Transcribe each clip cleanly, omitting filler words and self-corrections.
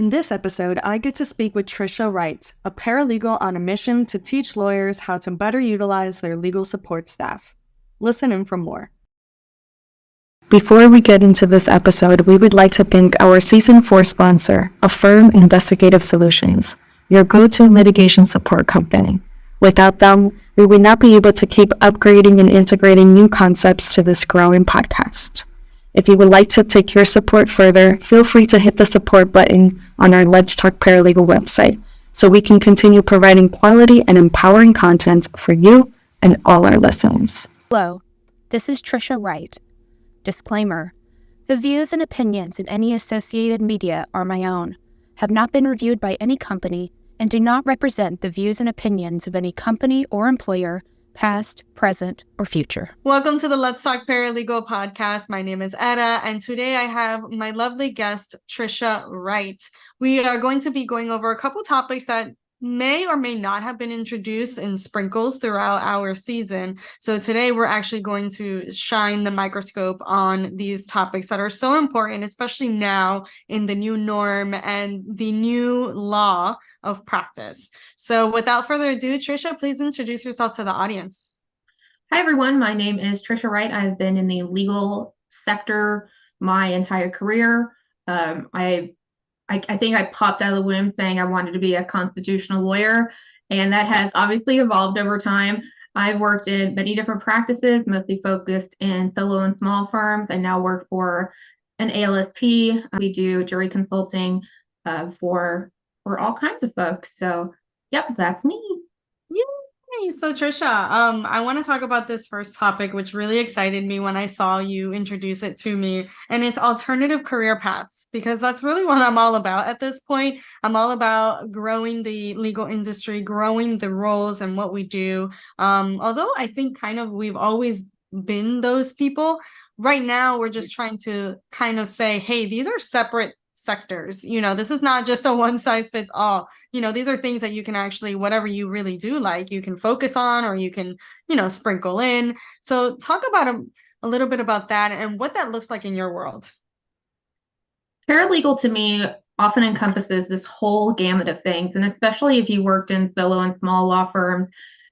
In this episode, I get to speak with Trisha Wright, a paralegal on a mission to teach lawyers how to better utilize their legal support staff. Listen in for more. Before we get into this episode, we would like to thank our Season 4 sponsor, Affirm Investigative Solutions, your go-to litigation support company. Without them, we would not be able to keep upgrading and integrating new concepts to this growing podcast. If you would like to take your support further, feel free to hit the support button on our Let's Talk Paralegal website so we can continue providing quality and empowering content for you and all our listeners. Hello, this is Trisha Wright. Disclaimer: the views and opinions in any associated media are my own, have not been reviewed by any company, and do not represent the views and opinions of any company or employer, past, present, or future. Welcome to the Let's Talk Paralegal podcast. My name is Etta, and today I have my lovely guest, Trisha Wright. We are going to be going over a couple topics that may or may not have been introduced in sprinkles throughout our season. So today we're actually going to shine the microscope on these topics that are so important, especially now in the new norm and the new law of practice. So without further ado, Trisha, please introduce yourself to the audience. Hi, everyone. My name is Trisha Wright. I've been in the legal sector my entire career. I think I popped out of the womb saying I wanted to be a constitutional lawyer, and that has obviously evolved over time. I've worked in many different practices, mostly focused in solo and small firms. I now work for an ALSP. We do jury consulting for all kinds of folks. So, yep, that's me. Yay! So Trisha, I want to talk about this first topic, which really excited me when I saw you introduce it to me, and it's alternative career paths, because that's really what I'm all about at this point. I'm all about growing the legal industry, growing the roles and what we do. Although I think kind of we've always been those people. Right now, we're just trying to kind of say, hey, these are separate sectors. This is not just a one size fits all. These are things that you can actually, whatever you really do like, you can focus on, or you can, sprinkle in. So talk about a little bit about that and what that looks like in your world. Paralegal to me often encompasses this whole gamut of things. And especially if you worked in solo and small law firms,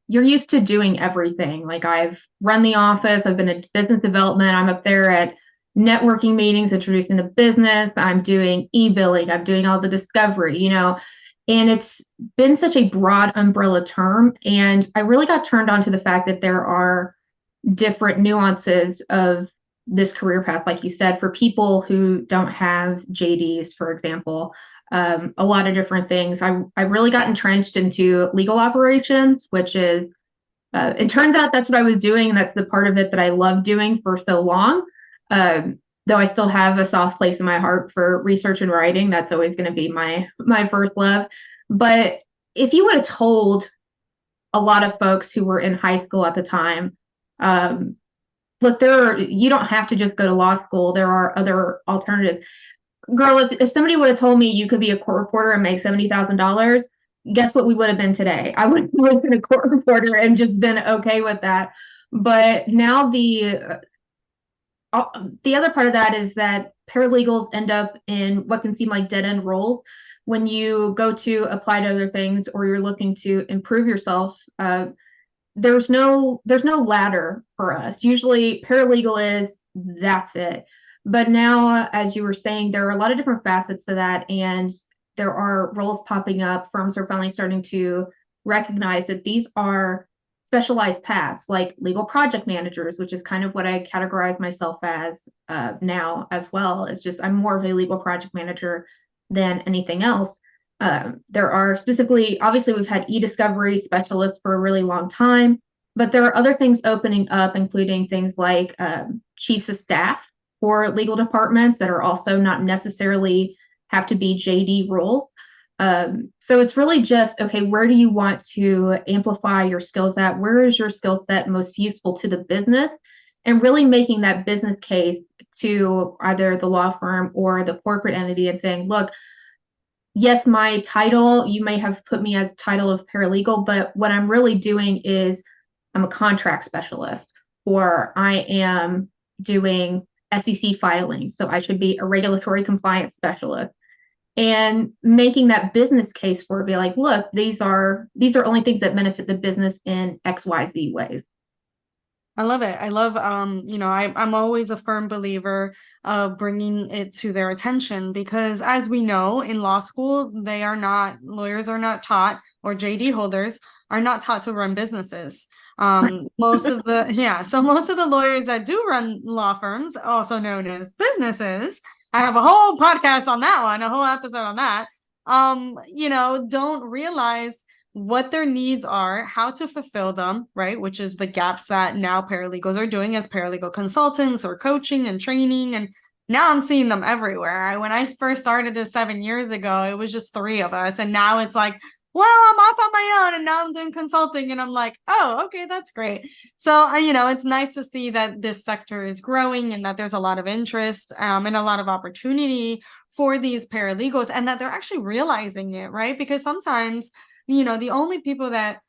you're used to doing everything. Like, I've run the office, I've been in business development, I'm up there at networking meetings, introducing the business, I'm doing e-billing, I'm doing all the discovery, and it's been such a broad umbrella term. And I really got turned on to the fact that there are different nuances of this career path, like you said, for people who don't have JDs, for example, a lot of different things. I really got entrenched into legal operations, which is, it turns out that's what I was doing, and that's the part of it that I loved doing for so long. Though I still have a soft place in my heart for research and writing, that's always going to be my first love. But if you would have told a lot of folks who were in high school at the time, look, you don't have to just go to law school. There are other alternatives. Girl, if somebody would have told me you could be a court reporter and make $70,000, guess what we would have been today? I would have been a court reporter and just been okay with that. But now the other part of that is that paralegals end up in what can seem like dead-end roles. When you go to apply to other things, or you're looking to improve yourself, there's no ladder for us. Usually paralegal is, that's it. But now, as you were saying, there are a lot of different facets to that, and there are roles popping up. Firms are finally starting to recognize that these are specialized paths, like legal project managers, which is kind of what I categorize myself as now as well. It's just, I'm more of a legal project manager than anything else. There are specifically, obviously, we've had e-discovery specialists for a really long time, but there are other things opening up, including things like chiefs of staff for legal departments that are also not necessarily have to be JD roles. So it's really just, okay, where do you want to amplify your skills at? Where is your skill set most useful to the business? And really making that business case to either the law firm or the corporate entity and saying, look, yes, my title, you may have put me as title of paralegal, but what I'm really doing is I'm a contract specialist, or I am doing SEC filing, so I should be a regulatory compliance specialist. and making that business case for it, be like, look, these are only things that benefit the business in XYZ ways. I love it. I love, I'm always a firm believer of bringing it to their attention because, as we know, in law school, lawyers are not taught, or JD holders are not taught to run businesses. So most of the lawyers that do run law firms, also known as businesses, I have a whole podcast on that one, a whole episode on that, don't realize what their needs are, how to fulfill them, right? Which is the gaps that now paralegals are doing as paralegal consultants or coaching and training. And now I'm seeing them everywhere. When I first started this 7 years ago, it was just three of us. And now it's like, well, I'm off on my own and now I'm doing consulting. And I'm like, oh, okay, that's great. So, it's nice to see that this sector is growing and that there's a lot of interest and a lot of opportunity for these paralegals and that they're actually realizing it, right? Because sometimes the only people that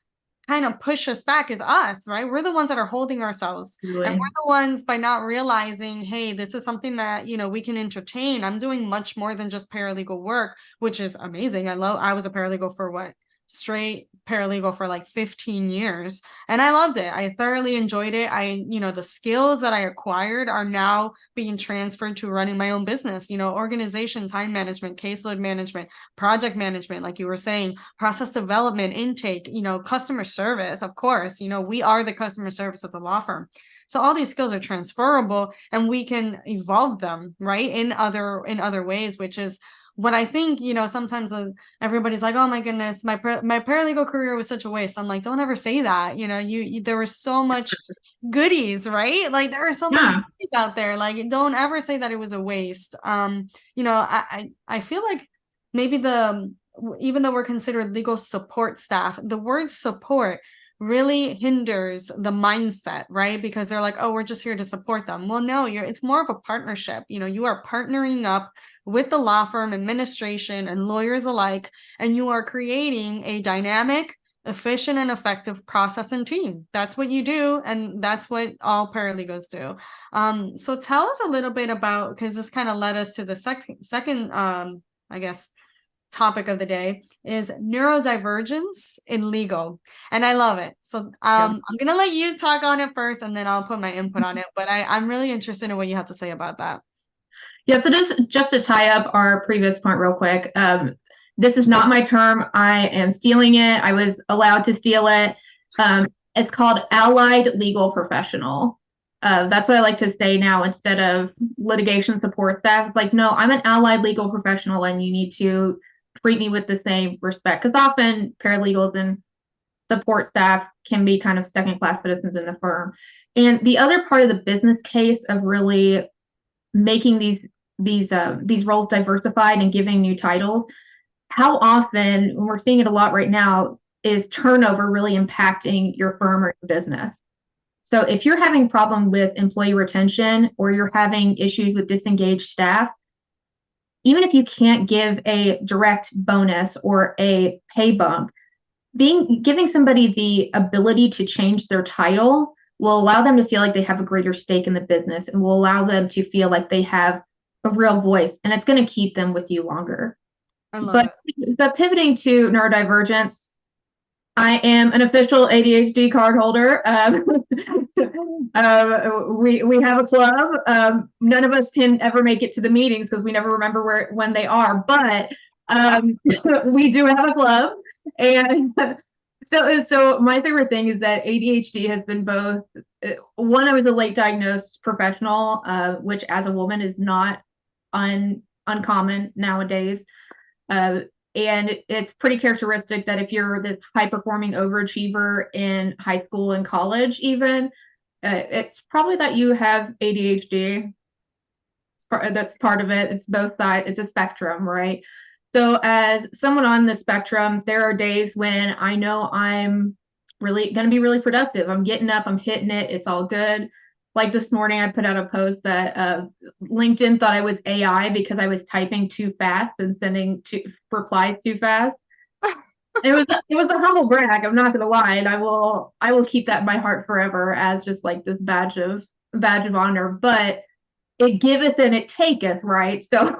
kind of push us back is us, right? We're the ones that are holding ourselves. And Really. we're the ones by not realizing, hey, this is something that, we can entertain. I'm doing much more than just paralegal work, which is amazing. I was a paralegal for straight paralegal for like 15 years and I loved it. I thoroughly enjoyed it. The skills that I acquired are now being transferred to running my own business, organization, time management, caseload management, project management, like you were saying, process development, intake, customer service. Of course, we are the customer service of the law firm. So all these skills are transferable and we can evolve them, right? In other ways, which is what I think, sometimes everybody's like, oh my goodness, my paralegal career was such a waste. I'm like, don't ever say that. There was so much goodies, right? Like there are so many Yeah. goodies out there. Like don't ever say that it was a waste. I feel like maybe even though we're considered legal support staff, the word support really hinders the mindset, right? Because they're like, oh, we're just here to support them. Well, no, it's more of a partnership. You are partnering up with the law firm, administration, and lawyers alike, and you are creating a dynamic, efficient, and effective process and team. That's what you do, and that's what all paralegals do. So tell us a little bit about, because this kind of led us to the second, I guess, topic of the day is neurodivergence in legal, and I love it. So Yeah. I'm gonna let you talk on it first, and then I'll put my input on it. But I'm really interested in what you have to say about that. Yeah, so just to tie up our previous point real quick, this is not my term. I am stealing it. I was allowed to steal it. It's called allied legal professional. That's what I like to say now instead of litigation support staff. It's like, no, I'm an allied legal professional and you need to treat me with the same respect. Because often paralegals and support staff can be kind of second-class citizens in the firm. And the other part of the business case of really making these roles diversified and giving new titles, how often, and we're seeing it a lot right now, is turnover really impacting your firm or your business? So if you're having problem with employee retention or you're having issues with disengaged staff, even if you can't give a direct bonus or a pay bump, giving somebody the ability to change their title will allow them to feel like they have a greater stake in the business and will allow them to feel like they have a real voice, and it's going to keep them with you longer. I love But it. but pivoting to neurodivergence, I am an official ADHD card holder. We have a club. None of us can ever make it to the meetings because we never remember when they are. But we do have a club, and so my favorite thing is that ADHD has been both. One, I was a late diagnosed professional, which as a woman is not uncommon nowadays. And it's pretty characteristic that if you're this high performing overachiever in high school and college, even, it's probably that you have ADHD. That's part of it. It's both sides. It's a spectrum, right? So as someone on the spectrum, there are days when I know I'm really going to be really productive. I'm getting up, I'm hitting it. It's all good. Like this morning, I put out a post that LinkedIn thought I was AI because I was typing too fast and sending replies too fast. It was a humble brag. I'm not gonna lie, and I will keep that in my heart forever as just like this badge of honor. But it giveth and it taketh, right? So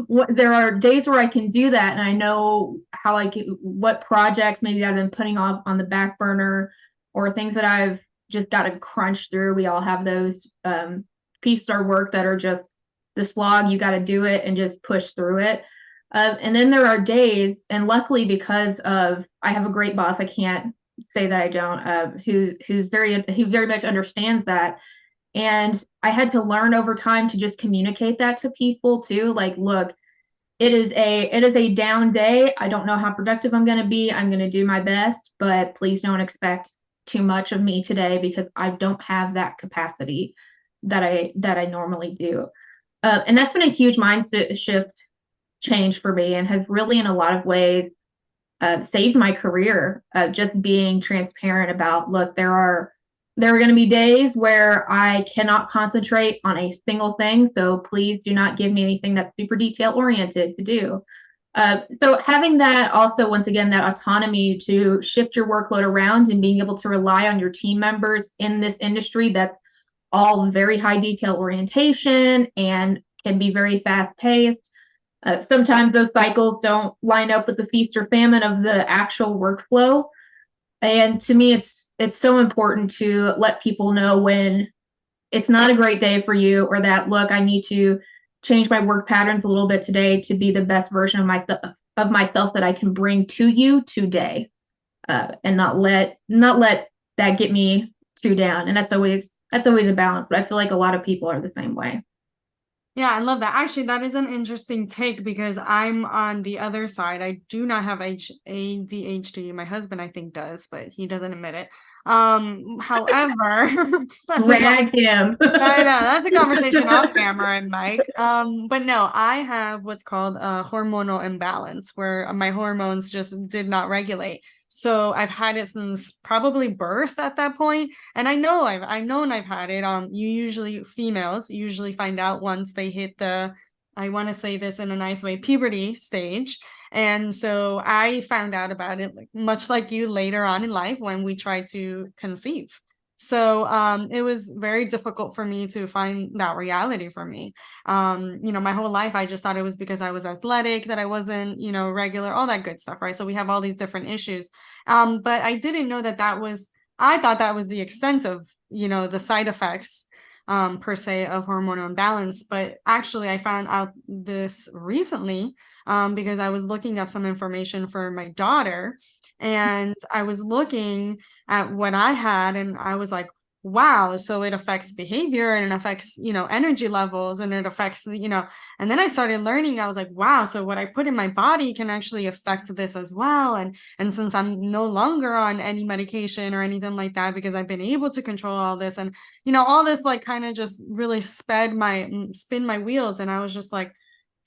there are days where I can do that, and I know how I can, what projects maybe I've been putting off on the back burner, or things that I've just got to crunch through. We all have those piece of work that are just the slog. You got to do it and just push through it. And then there are days, and luckily because of I have a great boss, I can't say that I don't, who very much understands that. And I had to learn over time to just communicate that to people too. Like, look, it is a down day. I don't know how productive I'm going to be. I'm going to do my best, but please don't expect too much of me today because I don't have that capacity that I normally do. And that's been a huge mindset shift change for me, and has really in a lot of ways saved my career. Just being transparent about, look, there are going to be days where I cannot concentrate on a single thing, so please do not give me anything that's super detail oriented to do. So having that also, once again, that autonomy to shift your workload around and being able to rely on your team members in this industry that's all very high detail orientation and can be very fast paced. Sometimes those cycles don't line up with the feast or famine of the actual workflow. And to me, it's so important to let people know when it's not a great day for you, or that, look, I need to change my work patterns a little bit today to be the best version of myself that I can bring to you today, and not let that get me too down. And that's always a balance. But I feel like a lot of people are the same way. Yeah, I love that. Actually, that is an interesting take because I'm on the other side. I do not have ADHD. My husband, I think, does, but he doesn't admit it. However, that's a Drag him. I know that's a conversation off camera and Mike. But no, I have what's called a hormonal imbalance where my hormones just did not regulate. So I've had it since probably birth at that point. And I've known I've had it. Females usually find out once they hit the, I want to say this in a nice way, puberty stage. And so I found out about it much like you later on in life when we try to conceive. So it was very difficult for me to find that reality for me. My whole life I just thought it was because I was athletic that I wasn't, regular, all that good stuff, right? So we have all these different issues. But I didn't know I thought that was the extent of, the side effects per se of hormonal imbalance. But actually I found out this recently because I was looking up some information for my daughter, and I was looking at what I had, and I was like, wow, so it affects behavior and it affects, energy levels, and it affects, and then I started learning. I was like, wow, so what I put in my body can actually affect this as well. And since I'm no longer on any medication or anything like that, because I've been able to control all this, and all this like kind of just really spin my wheels. And I was just like,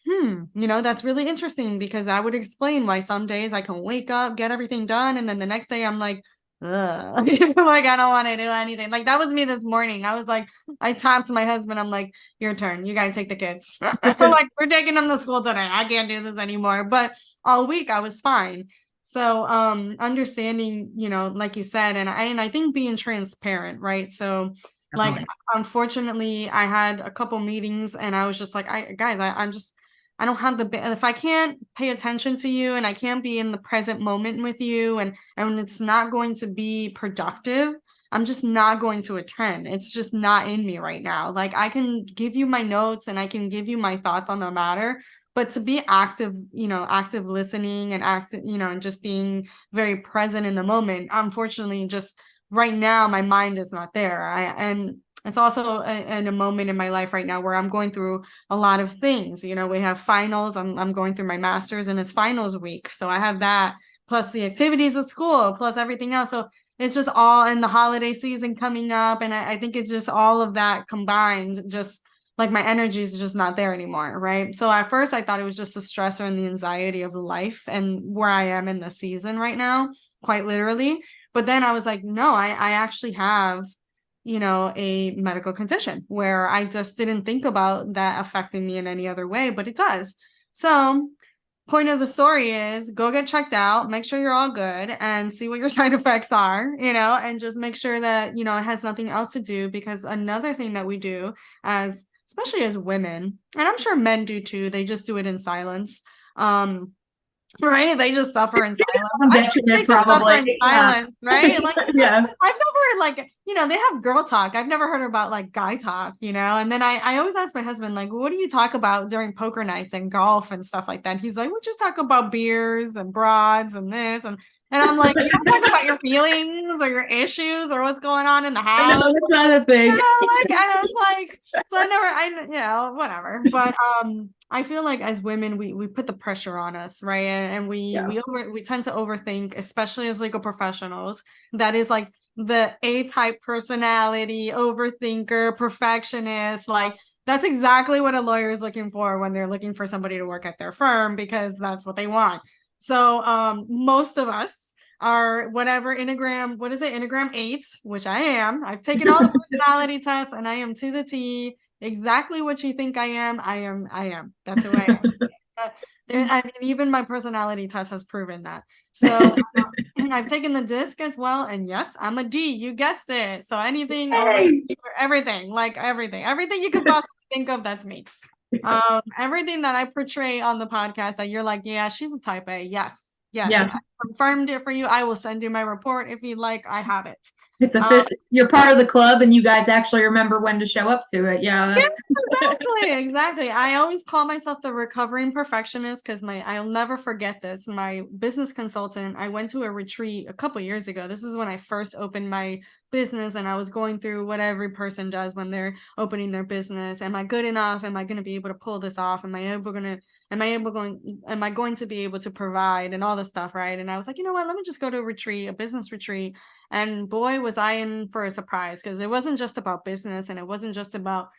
that's really interesting, because I would explain why some days I can wake up, get everything done, and then the next day I'm like, ugh, like I don't want to do anything. Like that was me this morning. I was like, I talked to my husband. I'm like, your turn. You got to take the kids. Like, we're taking them to school today. I can't do this anymore. But all week I was fine. So, understanding, like you said, and I think being transparent, right? So, like, unfortunately, I had a couple meetings, and I was just like, I'm just, I don't have if I can't pay attention to you and I can't be in the present moment with you, and it's not going to be productive, I'm just not going to attend. It's just not in me right now. Like, I can give you my notes and I can give you my thoughts on the matter, but to be active, active listening and active, and just being very present in the moment, unfortunately, just right now, my mind is not there. And it's also in a moment in my life right now where I'm going through a lot of things. We have finals. I'm going through my master's, and it's finals week. So I have that, plus the activities of school, plus everything else. So it's just all in the holiday season coming up. And I think it's just all of that combined, just like my energy is just not there anymore. Right. So at first I thought it was just the stressor and the anxiety of life and where I am in the season right now, quite literally. But then I was like, no, I actually have a medical condition where I just didn't think about that affecting me in any other way, but it does. So, point of the story is go get checked out, make sure you're all good, and see what your side effects are, and just make sure that, it has nothing else to do. Because another thing that we do as especially as women, and I'm sure men do too. They just do it in silence. Um, right? They just suffer in silence. I'm I feel betting like they it just suffer in probably. Yeah. silence, right? Like Yeah. I've never like, they have girl talk. I've never heard about like guy talk, and then I always ask my husband, like, what do you talk about during poker nights and golf and stuff like that? He's like, we just talk about beers and broads and this and I'm like, you don't talk about your feelings or your issues or what's going on in the I know, house. that's not a thing. Like, and I was like, so whatever. But I feel like as women, we put the pressure on us, right? And Yeah. we tend to overthink, especially as legal professionals. That is like the A-type personality, overthinker, perfectionist. Like that's exactly what a lawyer is looking for when they're looking for somebody to work at their firm because that's what they want. So most of us are whatever Enneagram, what is it? Enneagram 8, which I am. I've taken all the personality tests and I am to the T. Exactly what you think I am. I am. That's who I am. I mean, even my personality test has proven that. So I've taken the disc as well. And yes, I'm a D. You guessed it. So anything over Hey. everything, like everything you could possibly think of, that's me. Everything that I portray on the podcast that you're like, yeah, she's a type A. Yes. Yeah. I confirmed it for you. I will send you my report if you'd like. I have it. It's a fit. You're part of the club and you guys actually remember when to show up to it. Yeah. Exactly. I always call myself the recovering perfectionist because I'll never forget this. My business consultant, I went to a retreat a couple years ago. This is when I first opened my business and I was going through what every person does when they're opening their business. Am I good enough? Am I going to be able to pull this off? Am I going to be able to provide and all this stuff, right? And I was like, you know what? Let me just go to a retreat, a business retreat. And boy, was I in for a surprise because it wasn't just about business and it wasn't just about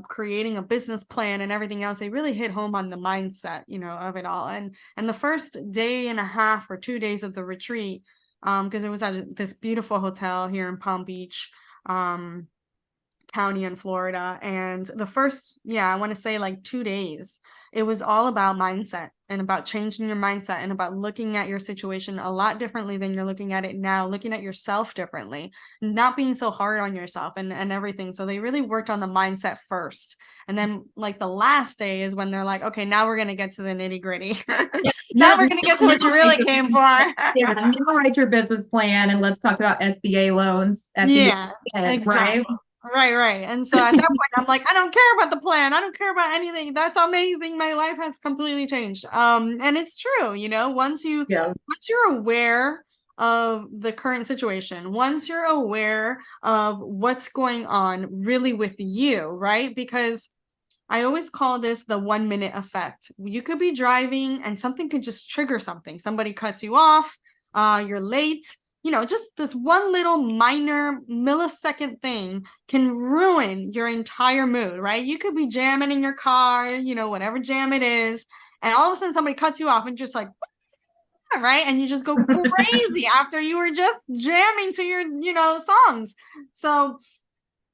creating a business plan and everything else. They really hit home on the mindset, of it all. And the first day and a half or 2 days of the retreat, because it was at this beautiful hotel here in Palm Beach, county in Florida. And the first, I want to say like 2 days, it was all about mindset and about changing your mindset and about looking at your situation a lot differently than you're looking at it now, looking at yourself differently, not being so hard on yourself and everything. So they really worked on the mindset first. And then like the last day is when they're like, okay, now we're going to get to the nitty gritty. Now we're going to get to what you really came for. Yeah, now write your business plan and let's talk about SBA loans at Yeah, the end, exactly. right? Right. And so at that point, I'm like, I don't care about the plan. I don't care about anything. That's amazing. My life has completely changed. And it's true, once you're aware of the current situation, once you're aware of what's going on really with you, right? Because I always call this the 1 minute effect. You could be driving and something could just trigger something. Somebody cuts you off, you're late, just this one little minor millisecond thing can ruin your entire mood, right? You could be jamming in your car, whatever jam it is, and all of a sudden somebody cuts you off and just like, right? And you just go crazy after you were just jamming to your, songs. So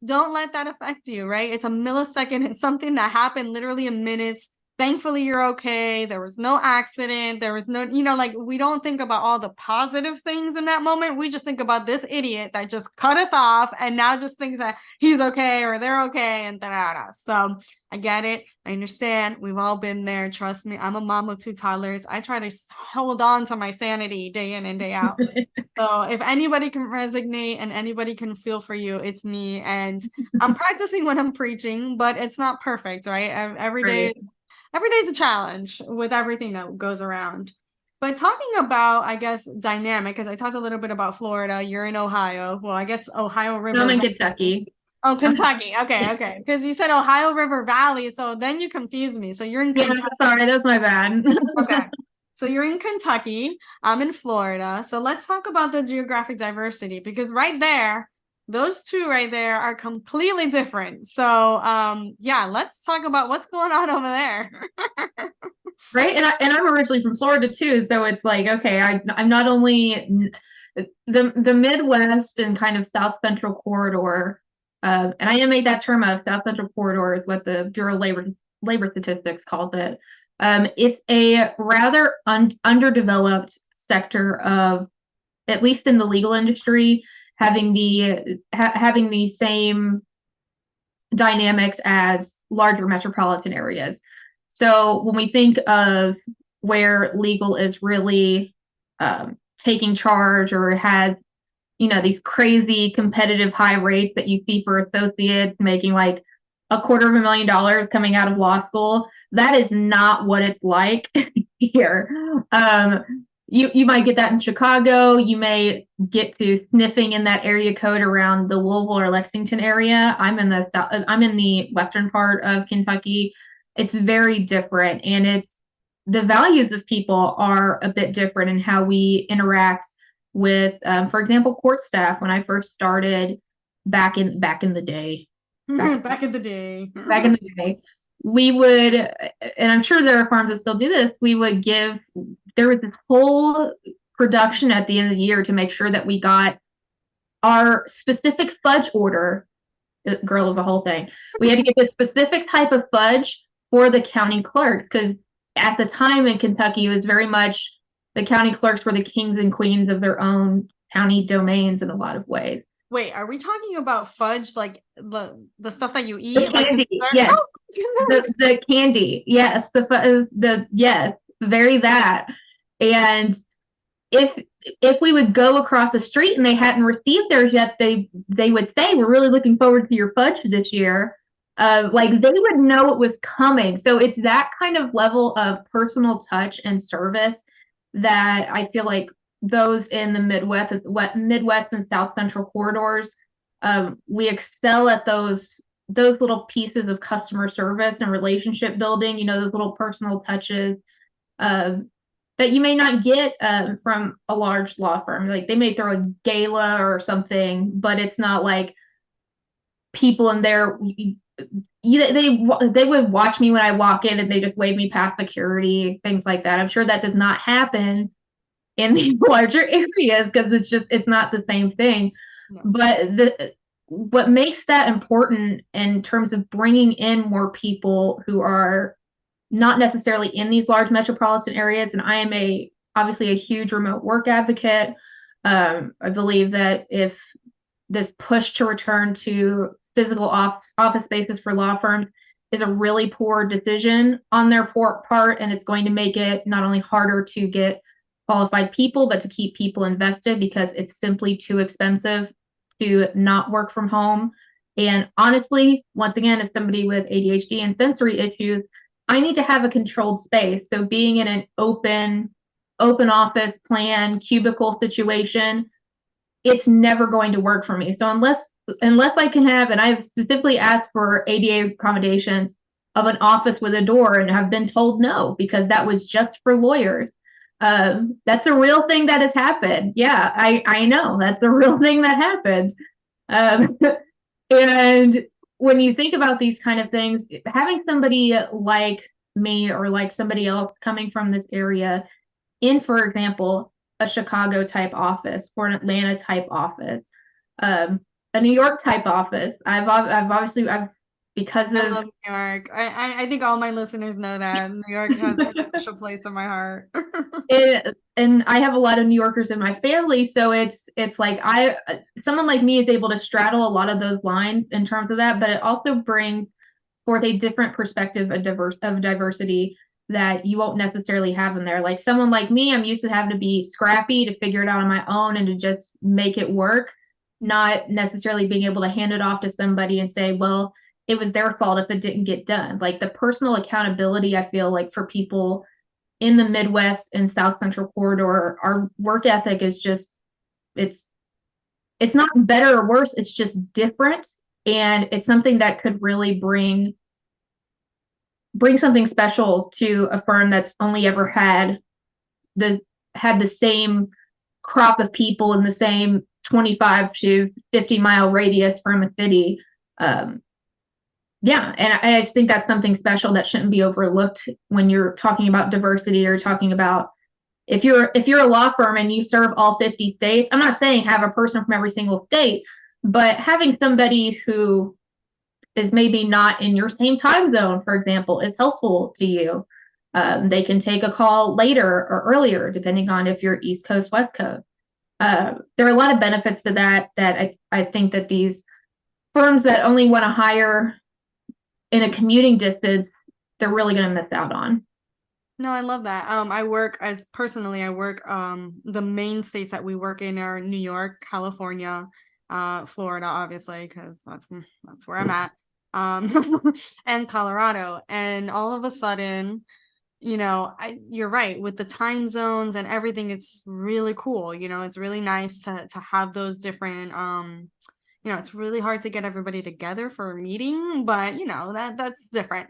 don't let that affect you, right? It's a millisecond. It's something that happened literally in minutes. Thankfully, you're okay. There was no accident. There was no, like we don't think about all the positive things in that moment. We just think about this idiot that just cut us off and now just thinks that he's okay or they're okay and da-da-da. So I get it. I understand. We've all been there. Trust me. I'm a mom of 2 toddlers. I try to hold on to my sanity day in and day out. So if anybody can resonate and anybody can feel for you, it's me. And I'm practicing when I'm preaching, but it's not perfect, right? Every day is a challenge with everything that goes around. But talking about, I guess, dynamic, because I talked a little bit about Florida. You're in Ohio. Well, I guess Ohio River. I'm in Kentucky. Oh, Kentucky. Okay. Because you said Ohio River Valley, so then you confused me. So you're in Kentucky. Yeah, sorry, that's my bad. Okay. So you're in Kentucky. I'm in Florida. So let's talk about the geographic diversity because right there, those two right there are completely different. So let's talk about what's going on over there. Right. And I'm originally from Florida too. So it's like, okay, I'm not only the Midwest and kind of South Central corridor. And I didn't make that term up. South Central corridor is what the Bureau of Labor Statistics calls it. It's a rather underdeveloped sector of, at least in the legal industry, having the same dynamics as larger metropolitan areas. So when we think of where legal is really taking charge or has, these crazy competitive high rates that you see for associates making like $250,000 coming out of law school, that is not what it's like here. You might get that in Chicago. You may get to sniffing in that area code around the Louisville or Lexington area. I'm in the western part of Kentucky. It's very different, and the values of people are a bit different in how we interact with, for example, court staff. When I first started back in the day, Back in the day. back in the day, we would, and I'm sure there are farms that still do this, there was this whole production at the end of the year to make sure that we got our specific fudge order. Girl, it was a whole thing. We had to get this specific type of fudge for the county clerks, because at the time in Kentucky, it was very much the county clerks were the kings and queens of their own county domains in a lot of ways. Wait, are we talking about fudge, like the stuff that you The eat, like the candy, dessert? yes. Oh, goodness. The candy, yes. Yes, very that. And if we would go across the street and they hadn't received theirs yet, they would say, "We're really looking forward to your fudge this year." Like they would know it was coming. So it's that kind of level of personal touch and service that I feel like those in the Midwest and South Central corridors, we excel at those little pieces of customer service and relationship building. Those little personal touches that you may not get from a large law firm. Like they may throw a gala or something, but it's not like people in there. They would watch me when I walk in and they just wave me past security, things like that. I'm sure that does not happen in these larger areas because it's not the same thing. No. But what makes that important in terms of bringing in more people who are not necessarily in these large metropolitan areas, and I am obviously a huge remote work advocate. I believe that if this push to return to physical office spaces for law firms is a really poor decision on their part, and it's going to make it not only harder to get qualified people, but to keep people invested because it's simply too expensive to not work from home. And honestly, once again, as somebody with ADHD and sensory issues, I need to have a controlled space. So being in an open office plan, cubicle situation, it's never going to work for me. So unless I can have, and I've specifically asked for ADA accommodations of an office with a door and have been told no, because that was just for lawyers. That's a real thing that has happened. Yeah, I know that's a real thing that happens. And when you think about these kind of things, having somebody like me or like somebody else coming from this area in, for example, a Chicago type office or an Atlanta type office, a New York type office. Because I love New York. I think all my listeners know that New York has a special place in my heart. And I have a lot of New Yorkers in my family, so it's like someone like me is able to straddle a lot of those lines in terms of that, but it also brings forth a different perspective of diversity that you won't necessarily have in there. Like someone like me, I'm used to having to be scrappy to figure it out on my own and to just make it work, not necessarily being able to hand it off to somebody and say, well, it was their fault if it didn't get done. Like the personal accountability, I feel like for people in the Midwest and South Central corridor, our work ethic is just, it's not better or worse, it's just different. And it's something that could really bring something special to a firm that's only ever had the same crop of people in the same 25 to 50-mile radius from a city. Yeah, and I just think that's something special that shouldn't be overlooked when you're talking about diversity or talking about if you're a law firm and you serve all 50 states. I'm not saying have a person from every single state, but having somebody who is maybe not in your same time zone, for example, is helpful to you. They can take a call later or earlier, depending on if you're East Coast, West Coast. There are a lot of benefits to that I think that these firms that only want to hire in a commuting distance, they're really going to miss out on. No, I love that. I work as personally, I work the main states that we work in are New York, California, Florida, obviously, because that's where I'm at. And Colorado. And all of a sudden, you're right, with the time zones and everything, it's really cool. It's really nice to have those different it's really hard to get everybody together for a meeting, but that's different.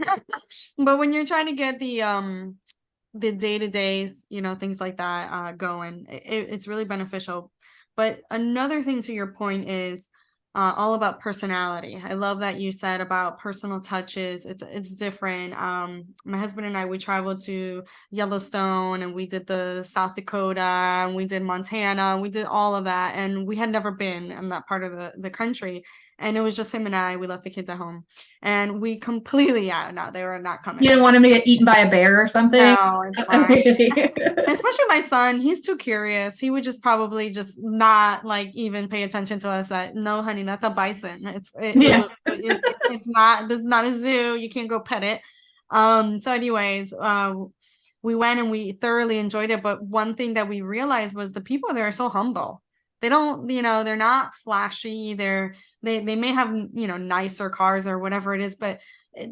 But when you're trying to get the day-to-days, things like that going, it's really beneficial. But another thing to your point is all about personality. I love that you said about personal touches. It's different. My husband and I, we traveled to Yellowstone and we did the South Dakota and we did Montana. We did all of that, and we had never been in that part of the country. And it was just him and I. We left the kids at home, and we completely, yeah, no, they were not coming. You didn't want him to get eaten by a bear or something? No, it's fine. Especially my son, he's too curious. He would just probably just not like even pay attention to us. That no, honey, that's a bison. It's not. This is not a zoo. You can't go pet it. So, anyways, we went and we thoroughly enjoyed it. But one thing that we realized was the people there are so humble. They don't, they're not flashy. They may have nicer cars or whatever it is, but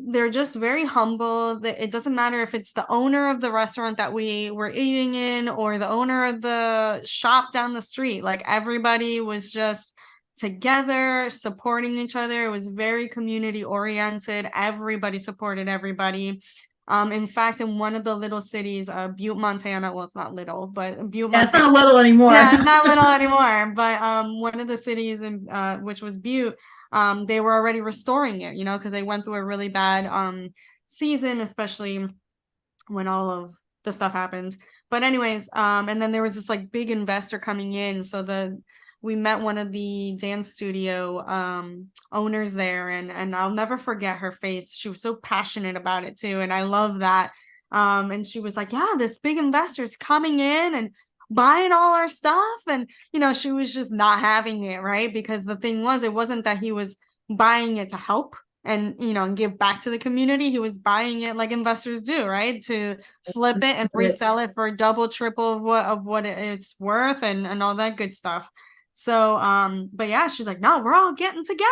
they're just very humble. It doesn't matter if it's the owner of the restaurant that we were eating in or the owner of the shop down the street. Like everybody was just together, supporting each other. It was very community oriented. Everybody supported everybody. In fact, in one of the little cities, Butte, Montana, well, it's not little, but Butte, Yeah, it's Montana. not little anymore. Yeah, it's not little anymore. But one of the cities in which was Butte, they were already restoring it, because they went through a really bad season, especially when all of the stuff happens. But anyways, and then there was this like big investor coming in, so we met one of the dance studio owners there, and I'll never forget her face. She was so passionate about it too, and I love that. And she was like, yeah, this big investor's coming in and buying all our stuff, and she was just not having it, right? Because the thing was, it wasn't that he was buying it to help and and give back to the community. He was buying it like investors do, right? To flip it and resell it for double, triple of what it's worth, and all that good stuff. So but yeah, she's like, no, we're all getting together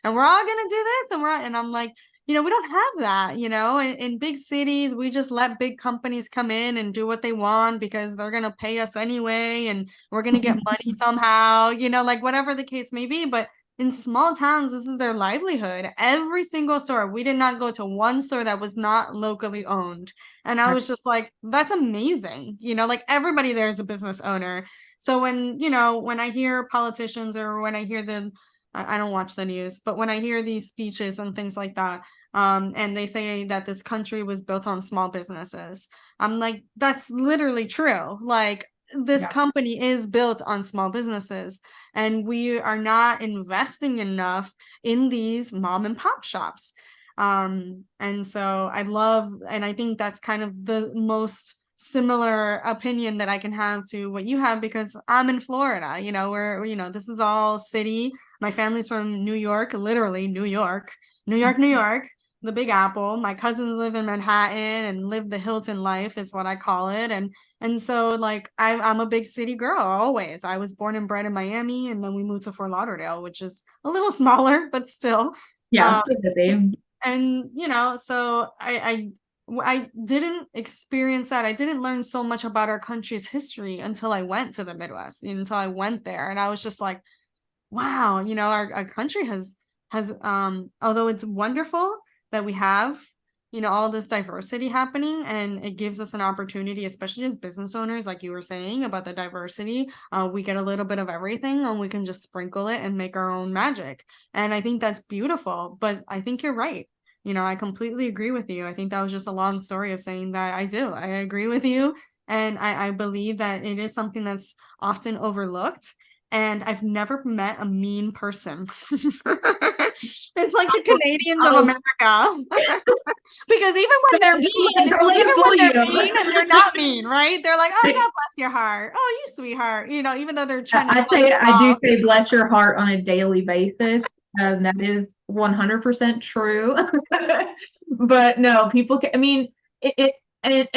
and we're all gonna do this, and I'm like, we don't have that. In big cities, we just let big companies come in and do what they want because they're gonna pay us anyway, and we're gonna get money somehow, like whatever the case may be. But in small towns, this is their livelihood. Every single store, we did not go to one store that was not locally owned. And I was just like, that's amazing. Like everybody there is a business owner. So when I hear politicians or when I hear I don't watch the news, but when I hear these speeches and things like that, and they say that this country was built on small businesses, I'm like, that's literally true. Like this company is built on small businesses, and we are not investing enough in these mom and pop shops. And so and I think that's kind of the most similar opinion that I can have to what you have, because I'm in Florida, where, this is all city. My family's from New York, literally New York, New York, New York, the Big Apple. My cousins live in Manhattan and live the Hilton life is what I call it. And so like I'm a big city girl always. I was born and bred in Miami, and then we moved to Fort Lauderdale, which is a little smaller, but still. Yeah, Um, it's the same. and so I didn't experience that. I didn't learn so much about our country's history until I went to the Midwest, until I went there. And I was just like, wow, our country has although it's wonderful that we have, all this diversity happening, and it gives us an opportunity, especially as business owners, like you were saying about the diversity. We get a little bit of everything and we can just sprinkle it and make our own magic. And I think that's beautiful. But I think you're right. I completely agree with you. I think that was just a long story of saying that I agree with you. And I believe that it is something that's often overlooked. And I've never met a mean person. It's like the Canadians of America. Because even when they're mean and they're not mean, right? They're like, oh, God bless your heart. Oh, you sweetheart. Even though they're trying to I do say bless your heart on a daily basis. That is 100% true. But no, people can, I mean, it and it,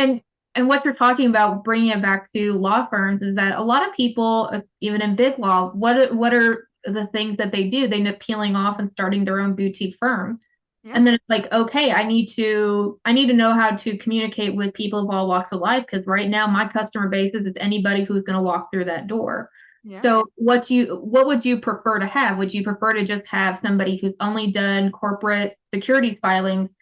and what you're talking about, bringing it back to law firms, is that a lot of people, even in big law, what are the things that they do? They end up peeling off and starting their own boutique firm. Yeah. And then it's like, okay, I need to know how to communicate with people of all walks of life, because right now my customer base is anybody who's going to walk through that door. Yeah. So what would you prefer to have? Would you prefer to just have somebody who's only done corporate securities filings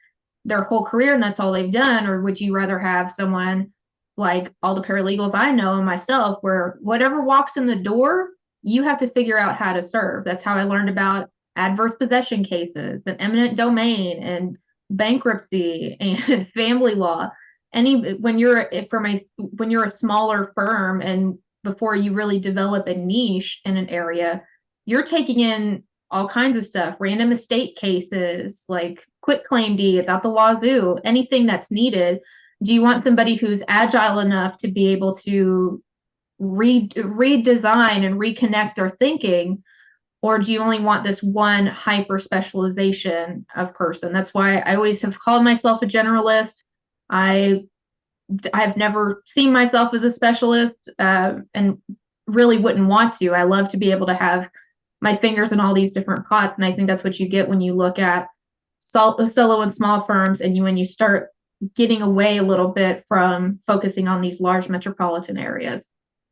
their whole career and that's all they've done? Or would you rather have someone like all the paralegals I know and myself, where whatever walks in the door, you have to figure out how to serve? That's how I learned about adverse possession cases and eminent domain and bankruptcy and family law. Any when you're from a when you're a smaller firm, and before you really develop a niche in an area, you're taking in all kinds of stuff, random estate cases, like quit claim deeds out the wazoo, anything that's needed. Do you want somebody who's agile enough to be able to redesign and reconnect their thinking? Or do you only want this one hyper specialization of person? That's why I always have called myself a generalist. I I've never seen myself as a specialist, and really wouldn't want to. I love to be able to have my fingers in all these different pots, and I think that's what you get when you look at solo and small firms, and when you start getting away a little bit from focusing on these large metropolitan areas.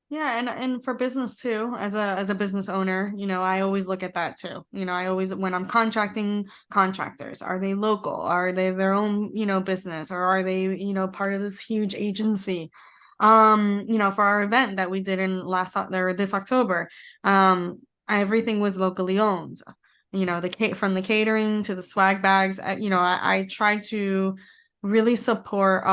Yeah, and for business too, as a business owner, I always look at that too. I always, when I'm contracting contractors, are they local? Are they their own, business, or are they, part of this huge agency? For our event that we did in this October, everything was locally owned. From the catering to the swag bags, I try to really support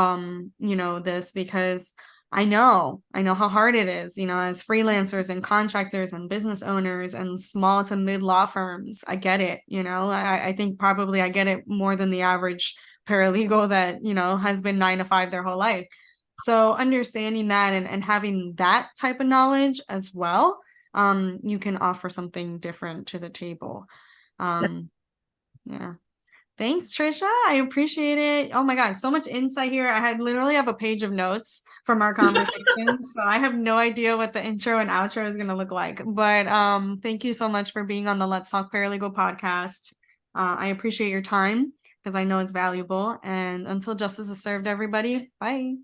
this, because I know how hard it is, as freelancers and contractors and business owners and small to mid law firms. I get it, I think probably I get it more than the average paralegal that, has been 9 to 5 their whole life. So understanding that and having that type of knowledge as well, you can offer something different to the table. Um, yeah. Thanks, Trisha. I appreciate it. Oh my God, so much insight here. I had literally have a page of notes from our conversation. So I have no idea what the intro and outro is going to look like. But thank you so much for being on the Let's Talk Paralegal podcast. I appreciate your time because I know it's valuable. And until justice is served, everybody, bye.